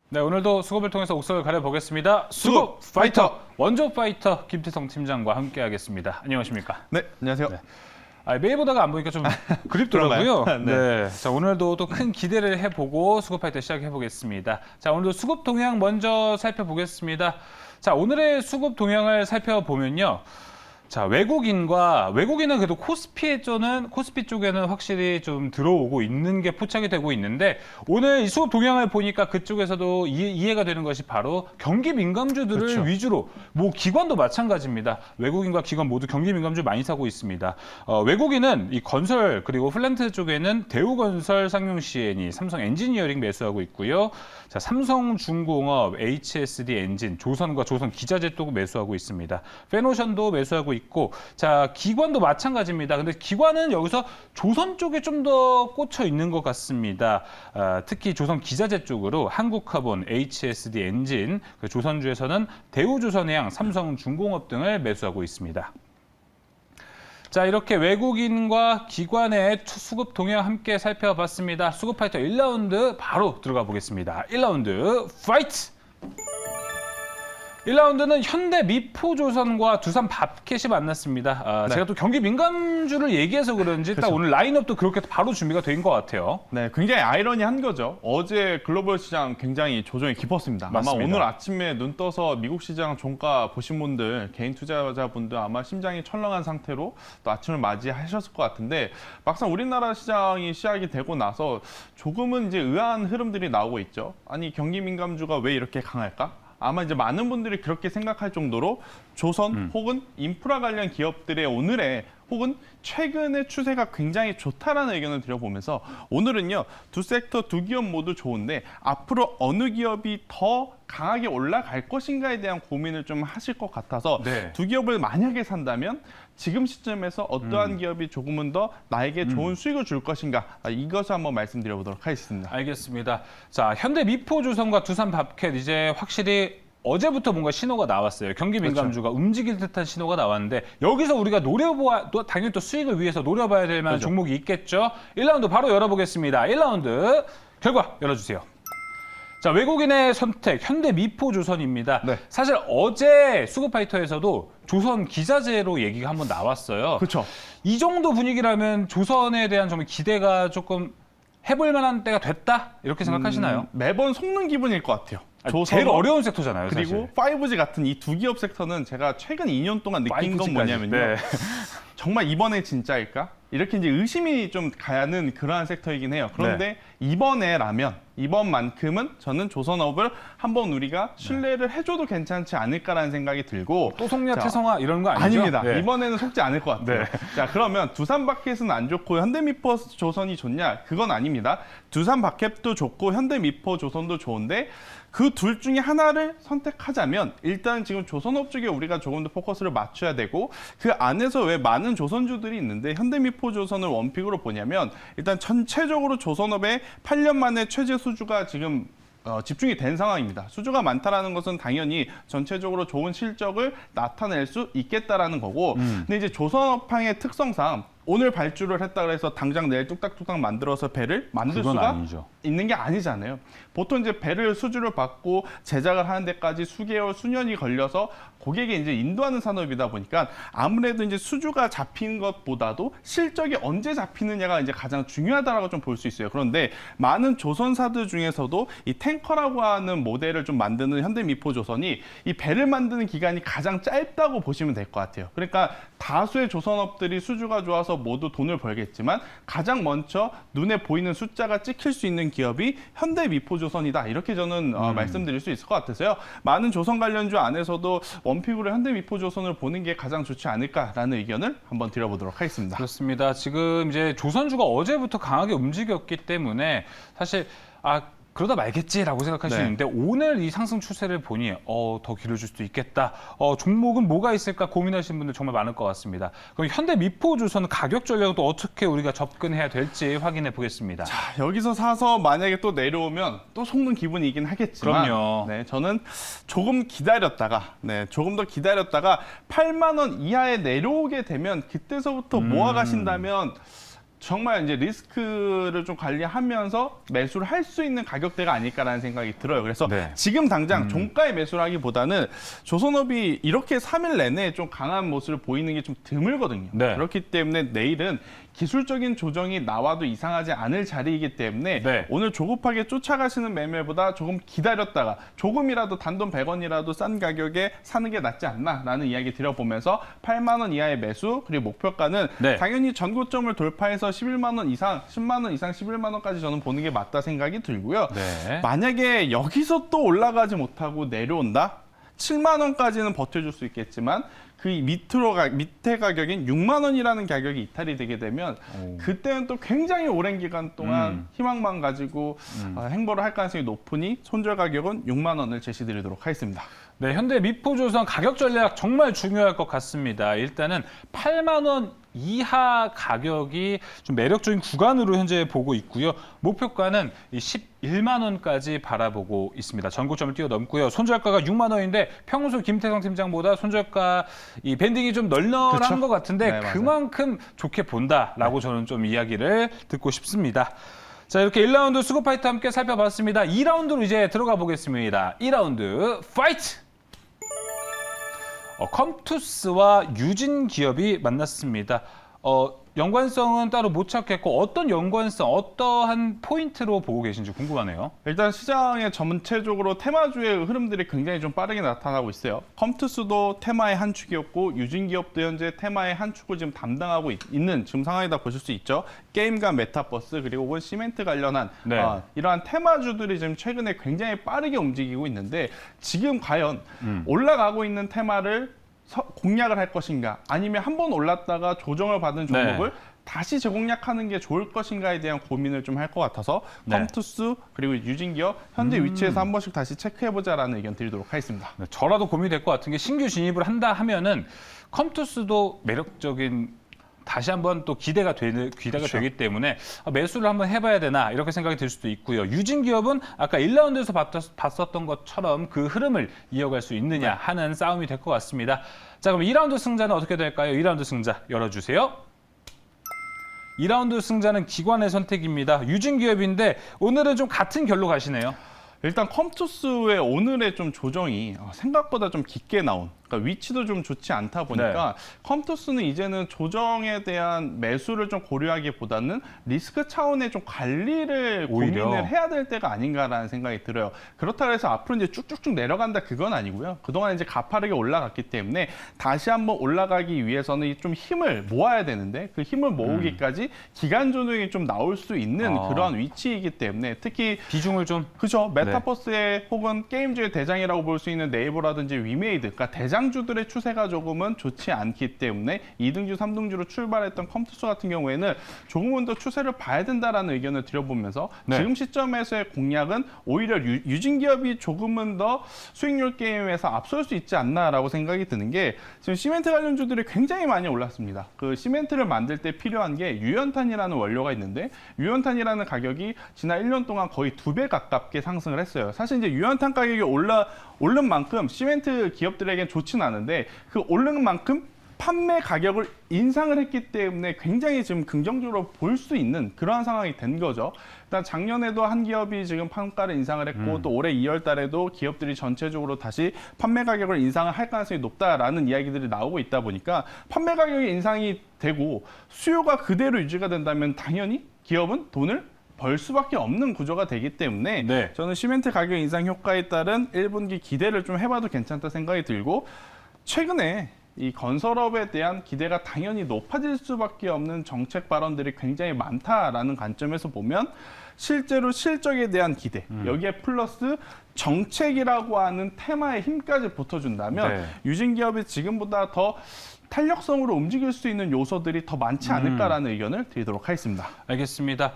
네, 오늘도 수급을 통해서 옥석을 가려보겠습니다. 수급 파이터! 원조 파이터 김태성 팀장과 함께하겠습니다. 안녕하십니까? 네, 안녕하세요. 네. 매일 보다가 안 보니까 좀 그립더라고요. 그런가요? 네. 자, 오늘도 또 큰 기대를 해보고 수급 파이터 시작해보겠습니다. 자, 오늘도 수급 동향 먼저 살펴보겠습니다. 자, 오늘의 수급 동향을 살펴보면요. 자, 외국인은 그래도 코스피 쪽에는 확실히 좀 들어오고 있는 게 포착이 되고 있는데, 오늘 이 수급 동향을 보니까 그쪽에서도 이해가 되는 것이 바로 경기 민감주들을 그렇죠. 위주로, 뭐 기관도 마찬가지입니다. 외국인과 기관 모두 경기 민감주 많이 사고 있습니다. 외국인은 이 건설 그리고 플랜트 쪽에는 대우건설, 상용 C&E, 삼성 엔지니어링 매수하고 있고요. 자, 삼성중공업, HSD 엔진, 조선과 조선 기자재도 매수하고 있습니다. 페노션도 매수하고 있고, 자, 기관도 마찬가지입니다. 근데 기관은 여기서 조선 쪽에 좀 더 꽂혀 있는 것 같습니다. 특히 조선 기자재 쪽으로 한국카본, HSD 엔진, 조선주에서는 대우조선해양, 삼성중공업 등을 매수하고 있습니다. 자, 이렇게 외국인과 기관의 수급 동향 함께 살펴봤습니다. 수급 파이터 1라운드 바로 들어가 보겠습니다. 1라운드 파이트! 1라운드는 현대 미포조선과 두산 밥캣이 만났습니다. 네. 제가 또 경기 민감주를 얘기해서 그런지 딱 그렇죠. 오늘 라인업도 그렇게 바로 준비가 된 것 같아요. 네, 굉장히 아이러니한 거죠. 어제 글로벌 시장 굉장히 조정이 깊었습니다. 맞습니다. 아마 오늘 아침에 눈 떠서 미국 시장 종가 보신 분들, 개인 투자자분들 아마 심장이 철렁한 상태로 또 아침을 맞이하셨을 것 같은데, 막상 우리나라 시장이 시작이 되고 나서 조금은 이제 의아한 흐름들이 나오고 있죠. 아니, 경기 민감주가 왜 이렇게 강할까? 아마 이제 많은 분들이 그렇게 생각할 정도로 조선 혹은 인프라 관련 기업들의 오늘의 혹은 최근의 추세가 굉장히 좋다라는 의견을 드려보면서, 오늘은요, 두 섹터, 두 기업 모두 좋은데 앞으로 어느 기업이 더 강하게 올라갈 것인가에 대한 고민을 좀 하실 것 같아서, 네. 두 기업을 만약에 산다면 지금 시점에서 어떠한 기업이 조금은 더 나에게 좋은 수익을 줄 것인가, 이것을 한번 말씀드려보도록 하겠습니다. 알겠습니다. 자, 현대 미포조선과 두산 밥캣 이제 확실히 어제부터 뭔가 신호가 나왔어요. 경기 민감주가 움직일 듯한 신호가 나왔는데, 여기서 우리가 당연히 또 수익을 위해서 노려봐야 될 만한 그렇죠. 종목이 있겠죠. 1라운드 바로 열어보겠습니다. 1라운드 결과 열어주세요. 자, 외국인의 선택, 현대 미포조선입니다. 네. 사실 어제 수급파이터에서도 조선 기자재로 얘기가 한번 나왔어요. 그렇죠. 이 정도 분위기라면 조선에 대한 정말 기대가 조금 해볼 만한 때가 됐다? 이렇게 생각하시나요? 매번 속는 기분일 것 같아요. 제일 어려운 섹터잖아요, 그리고 사실. 5G 같은 이 두 기업 섹터는 제가 최근 2년 동안 느낀 건 5G 까지. 뭐냐면요. 네. 정말 이번에 진짜일까? 이렇게 이제 의심이 좀 가는 그러한 섹터이긴 해요. 그런데 이번만큼은 저는 조선업을 한번 우리가 신뢰를 해줘도 괜찮지 않을까라는 생각이 들고, 또 송냐, 자, 태성화 이런 거 아니죠? 아닙니다. 네. 이번에는 속지 않을 것 같아요. 네. 자, 그러면 두산 바켓은 안 좋고 현대미포 조선이 좋냐? 그건 아닙니다. 두산 바켓도 좋고 현대미포 조선도 좋은데, 그 둘 중에 하나를 선택하자면 일단 지금 조선업 쪽에 우리가 조금 더 포커스를 맞춰야 되고, 그 안에서 왜 많은 조선주들이 있는데 현대미포 조선을 원픽으로 보냐면, 일단 전체적으로 조선업의 8년 만에 최저 수주가 지금 집중이 된 상황입니다. 수주가 많다라는 것은 당연히 전체적으로 좋은 실적을 나타낼 수 있겠다라는 거고, 근데 이제 조선업황의 특성상 오늘 발주를 했다 그래서 당장 내일 뚝딱뚝딱 만들어서 배를 만들 그건 수가 아니죠. 있는 게 아니잖아요. 보통 이제 배를 수주를 받고 제작을 하는 데까지 수개월, 수년이 걸려서 고객에 이제 인도하는 산업이다 보니까 아무래도 이제 수주가 잡힌 것보다도 실적이 언제 잡히느냐가 이제 가장 중요하다라고 좀 볼 수 있어요. 그런데 많은 조선사들 중에서도 이 탱커라고 하는 모델을 좀 만드는 현대미포조선이 이 배를 만드는 기간이 가장 짧다고 보시면 될 것 같아요. 그러니까 다수의 조선업들이 수주가 좋아서 모두 돈을 벌겠지만 가장 먼저 눈에 보이는 숫자가 찍힐 수 있는 기업이 현대미포조선이다, 이렇게 저는 말씀드릴 수 있을 것 같아서요. 많은 조선 관련주 안에서도 원픽으로 현대미포조선을 보는 게 가장 좋지 않을까라는 의견을 한번 드려보도록 하겠습니다. 그렇습니다. 지금 이제 조선주가 어제부터 강하게 움직였기 때문에 사실 그러다 말겠지라고 생각할 수 네. 있는데, 오늘 이 상승 추세를 보니 더 길어질 수도 있겠다. 종목은 뭐가 있을까 고민하시는 분들 정말 많을 것 같습니다. 그럼 현대 미포조선 가격 전략은 또 어떻게 우리가 접근해야 될지 확인해 보겠습니다. 자, 여기서 사서 만약에 또 내려오면 또 속는 기분이긴 하겠지만, 그럼요. 네, 저는 조금 더 기다렸다가 8만 원 이하에 내려오게 되면 그때서부터 모아가신다면 정말 이제 리스크를 좀 관리하면서 매수를 할 수 있는 가격대가 아닐까라는 생각이 들어요. 그래서 네. 지금 당장 종가에 매수를 하기보다는 조선업이 이렇게 3일 내내 좀 강한 모습을 보이는 게 좀 드물거든요. 네. 그렇기 때문에 내일은 기술적인 조정이 나와도 이상하지 않을 자리이기 때문에 네. 오늘 조급하게 쫓아가시는 매매보다 조금 기다렸다가 조금이라도 단돈 100원이라도 싼 가격에 사는 게 낫지 않나라는 이야기 드려보면서 8만 원 이하의 매수 그리고 목표가는 네. 당연히 전고점을 돌파해서 11만 원 이상, 10만 원 이상, 11만 원까지 저는 보는 게 맞다 생각이 들고요. 네. 만약에 여기서 또 올라가지 못하고 내려온다? 7만 원까지는 버텨줄 수 있겠지만 그 밑에 가격인 6만 원이라는 가격이 이탈이 되게 되면 그때는 또 굉장히 오랜 기간 동안 희망만 가지고 행보를 할 가능성이 높으니 손절 가격은 6만 원을 제시드리도록 하겠습니다. 네, 현대 미포조선 가격 전략 정말 중요할 것 같습니다. 일단은 8만 원 이하 가격이 좀 매력적인 구간으로 현재 보고 있고요. 목표가는 11만 원까지 바라보고 있습니다. 전고점을 뛰어넘고요. 손절가가 6만 원인데 평소 김태성 팀장보다 손절가 이 밴딩이 좀 널널한 그쵸? 것 같은데 네, 맞아요. 그만큼 좋게 본다라고 저는 좀 이야기를 듣고 싶습니다. 자, 이렇게 1라운드 수급파이트 함께 살펴봤습니다. 2라운드로 이제 들어가 보겠습니다. 2라운드 파이트! 컴투스와 유진기업이 만났습니다. 연관성은 따로 못 찾겠고 어떤 연관성, 어떠한 포인트로 보고 계신지 궁금하네요. 일단 시장의 전체적으로 테마주의 흐름들이 굉장히 좀 빠르게 나타나고 있어요. 컴투스도 테마의 한 축이었고 유진기업도 현재 테마의 한 축을 지금 담당하고 있는 지금 상황이다 보실 수 있죠. 게임과 메타버스 그리고 혹은 시멘트 관련한 네. 이러한 테마주들이 지금 최근에 굉장히 빠르게 움직이고 있는데 지금 과연 올라가고 있는 테마를 공략을 할 것인가 아니면 한번 올랐다가 조정을 받은 종목을 다시 재공략하는 게 좋을 것인가에 대한 고민을 좀 할 것 같아서 네. 컴투스 그리고 유진기업 현재 위치에서 한 번씩 다시 체크해보자라는 의견 드리도록 하겠습니다. 네, 저라도 고민이 될 것 같은 게 신규 진입을 한다 하면은 컴투스도 매력적인 다시 한번 또 기대가 그렇죠. 되기 때문에 매수를 한번 해봐야 되나 이렇게 생각이 들 수도 있고요. 유진기업은 아까 1라운드에서 봤었던 것처럼 그 흐름을 이어갈 수 있느냐 하는 싸움이 될 것 같습니다. 자, 그럼 2라운드 승자는 어떻게 될까요? 2라운드 승자 열어주세요. 2라운드 승자는 기관의 선택입니다. 유진기업인데 오늘은 좀 같은 결로 가시네요. 일단 컴투스의 오늘의 좀 조정이 생각보다 좀 깊게 나온 그러니까 위치도 좀 좋지 않다 보니까 컴투스는 이제는 조정에 대한 매수를 좀 고려하기보다는 리스크 차원의 좀 관리를 오히려. 고민을 해야 될 때가 아닌가라는 생각이 들어요. 그렇다고 해서 앞으로 이제 쭉쭉쭉 내려간다 그건 아니고요. 그동안 이제 가파르게 올라갔기 때문에 다시 한번 올라가기 위해서는 좀 힘을 모아야 되는데 그 힘을 모으기까지 기간 조정이 좀 나올 수 있는 그러한 위치이기 때문에 특히 비중을 좀 그죠. 메타버스의 혹은 게임주의 대장이라고 볼 수 있는 네이버라든지 위메이드, 그러니까 대장주들의 추세가 조금은 좋지 않기 때문에 2등주, 3등주로 출발했던 컴투스 같은 경우에는 조금은 더 추세를 봐야 된다라는 의견을 드려보면서 지금 시점에서의 공략은 오히려 유진기업이 조금은 더 수익률 게임에서 앞설 수 있지 않나라고 생각이 드는 게 지금 시멘트 관련주들이 굉장히 많이 올랐습니다. 그 시멘트를 만들 때 필요한 게 유연탄이라는 원료가 있는데 유연탄이라는 가격이 지난 1년 동안 거의 2배 가깝게 상승을 했어요. 사실 이제 유연탄 가격이 오른 만큼 시멘트 기업들에겐 좋지는 않은데 그 오른 만큼 판매 가격을 인상을 했기 때문에 굉장히 지금 긍정적으로 볼 수 있는 그러한 상황이 된 거죠. 일단 작년에도 한 기업이 지금 판가를 인상을 했고 또 올해 2월 달에도 기업들이 전체적으로 다시 판매 가격을 인상을 할 가능성이 높다라는 이야기들이 나오고 있다 보니까 판매 가격이 인상이 되고 수요가 그대로 유지가 된다면 당연히 기업은 돈을 벌 수밖에 없는 구조가 되기 때문에 저는 시멘트 가격 인상 효과에 따른 1분기 기대를 좀 해봐도 괜찮다 생각이 들고 최근에 이 건설업에 대한 기대가 당연히 높아질 수밖에 없는 정책 발언들이 굉장히 많다라는 관점에서 보면 실제로 실적에 대한 기대 여기에 플러스 정책이라고 하는 테마의 힘까지 붙어준다면 유진기업이 지금보다 더 탄력성으로 움직일 수 있는 요소들이 더 많지 않을까라는 의견을 드리도록 하겠습니다. 알겠습니다.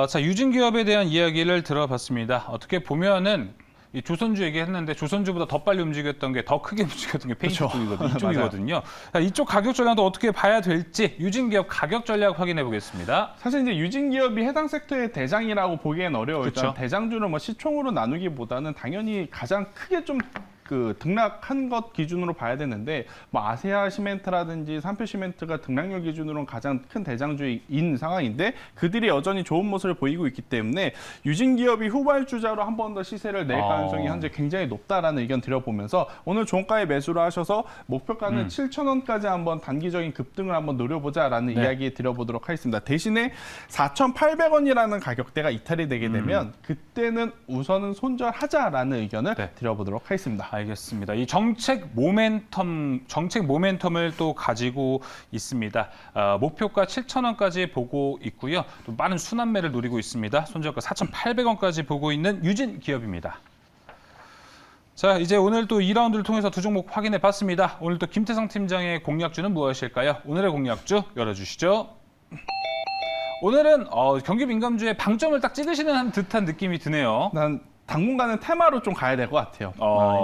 자, 유진기업에 대한 이야기를 들어봤습니다. 어떻게 보면은 이 조선주 얘기했는데 조선주보다 더 빨리 움직였던 게 더 크게 움직였던 게 페인트 이쪽이거든요. 자, 이쪽 가격 전략도 어떻게 봐야 될지 유진기업 가격 전략 확인해 보겠습니다. 사실 이제 유진기업이 해당 섹터의 대장이라고 보기엔 어려워요. 일단 대장주를 뭐 시총으로 나누기보다는 당연히 가장 크게 좀 그 등락한 것 기준으로 봐야 되는데 뭐 아세아 시멘트라든지 산표 시멘트가 등락률 기준으로는 가장 큰 대장주인 상황인데 그들이 여전히 좋은 모습을 보이고 있기 때문에 유진 기업이 후발주자로 한 번 더 시세를 낼 가능성이 현재 굉장히 높다라는 의견 드려보면서 오늘 종가에 매수를 하셔서 목표가는 7,000원까지 한번 단기적인 급등을 한번 노려보자라는 네. 이야기 드려보도록 하겠습니다. 대신에 4,800원이라는 가격대가 이탈이 되게 되면 그때는 우선은 손절하자라는 의견을 네. 드려보도록 하겠습니다. 알겠습니다. 이 정책 모멘텀을 또 가지고 있습니다. 목표가 7,000원까지 보고 있고요. 또 빠른 순환매를 노리고 있습니다. 손절가 4,800원까지 보고 있는 유진 기업입니다. 자, 이제 오늘 또 2라운드를 통해서 두 종목 확인해 봤습니다. 오늘 또 김태성 팀장의 공략주는 무엇일까요? 오늘의 공략주 열어주시죠. 오늘은 경기 민감주의 방점을 딱 찍으시는 듯한 느낌이 드네요. 난 당분간은 테마로 좀 가야 될 것 같아요.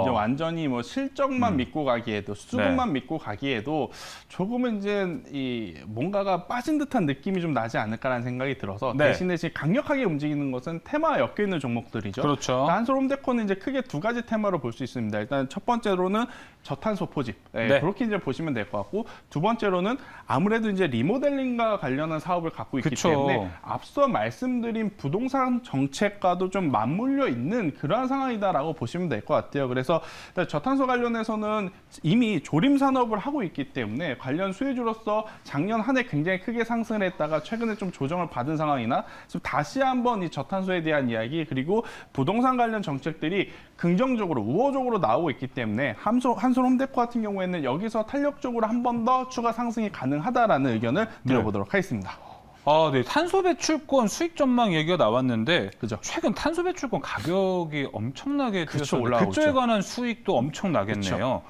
이제 완전히 뭐 실적만 믿고 가기에도 수급만 믿고 가기에도 조금은 이제 이 뭔가가 빠진 듯한 느낌이 좀 나지 않을까라는 생각이 들어서 네. 대신에 지금 강력하게 움직이는 것은 테마에 엮여 있는 종목들이죠. 그렇죠. 한솔홈데코는 이제 크게 두 가지 테마로 볼 수 있습니다. 일단 첫 번째로는 저탄소 포집, 네. 그렇게 이제 보시면 될 것 같고 두 번째로는 아무래도 이제 리모델링과 관련한 사업을 갖고 있기 그쵸. 때문에 앞서 말씀드린 부동산 정책과도 좀 맞물려 있는 그러한 상황이다라고 보시면 될 것 같아요. 그래서 일단 저탄소 관련해서는 이미 조림 산업을 하고 있기 때문에 관련 수혜주로서 작년 한 해 굉장히 크게 상승을 했다가 최근에 좀 조정을 받은 상황이나 지금 다시 한번 이 저탄소에 대한 이야기 그리고 부동산 관련 정책들이 긍정적으로 우호적으로 나오고 있기 때문에 한솔홈데코 같은 경우에는 여기서 탄력적으로 한 번 더 추가 상승이 가능하다라는 의견을 드려보도록 하겠습니다. 네. 탄소 배출권 수익 전망 얘기가 나왔는데 그죠. 최근 탄소 배출권 가격이 엄청나게 그쵸, 뛰었었는데 올라가고 그쪽에 있죠. 관한 수익도 엄청 나겠네요.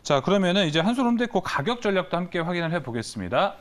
자, 그러면은 이제 한솔홈데코 가격 전략도 함께 확인을 해 보겠습니다.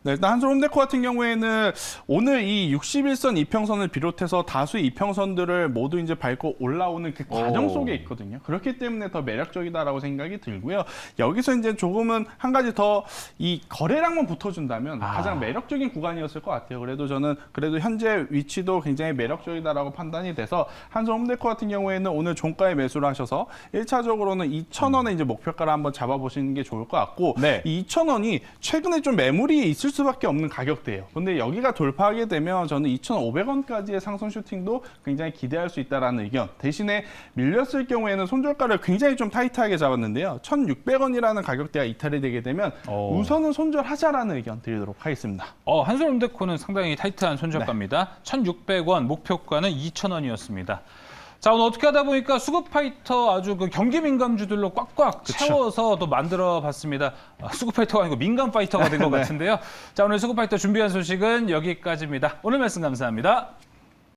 네, 일단 한솔홈데코 같은 경우에는 오늘 이 61선 이평선을 비롯해서 다수의 이평선들을 모두 이제 밟고 올라오는 그 과정 속에 있거든요. 그렇기 때문에 더 매력적이다라고 생각이 들고요. 여기서 이제 조금은 한 가지 더 이 거래량만 붙어준다면 가장 매력적인 구간이었을 것 같아요. 그래도 저는 그래도 현재 위치도 굉장히 매력적이다라고 판단이 돼서 한솔홈데코 같은 경우에는 오늘 종가에 매수를 하셔서 1차적으로는 2,000원에 이제 목표가를 한번 잡아보시는 게 좋을 것 같고 네. 이 2,000원이 최근에 좀 매물이 있을 수밖에 없는 가격대예요. 근데 여기가 돌파하게 되면 저는 2,500원까지의 상승 슈팅도 굉장히 기대할 수 있다라는 의견. 대신에 밀렸을 경우에는 손절가를 굉장히 좀 타이트하게 잡았는데요. 1,600원이라는 가격대가 이탈이 되게 되면 우선은 손절하자라는 의견 드리도록 하겠습니다. 한솔홈데코는 상당히 타이트한 손절가입니다. 1,600원, 목표가는 2,000원이었습니다. 자, 오늘 어떻게 하다 보니까 수급 파이터 아주 그 경기 민감주들로 꽉꽉 채워서 또 만들어 봤습니다. 수급 파이터가 아니고 민감 파이터가 된 것 네. 같은데요. 자, 오늘 수급 파이터 준비한 소식은 여기까지입니다. 오늘 말씀 감사합니다.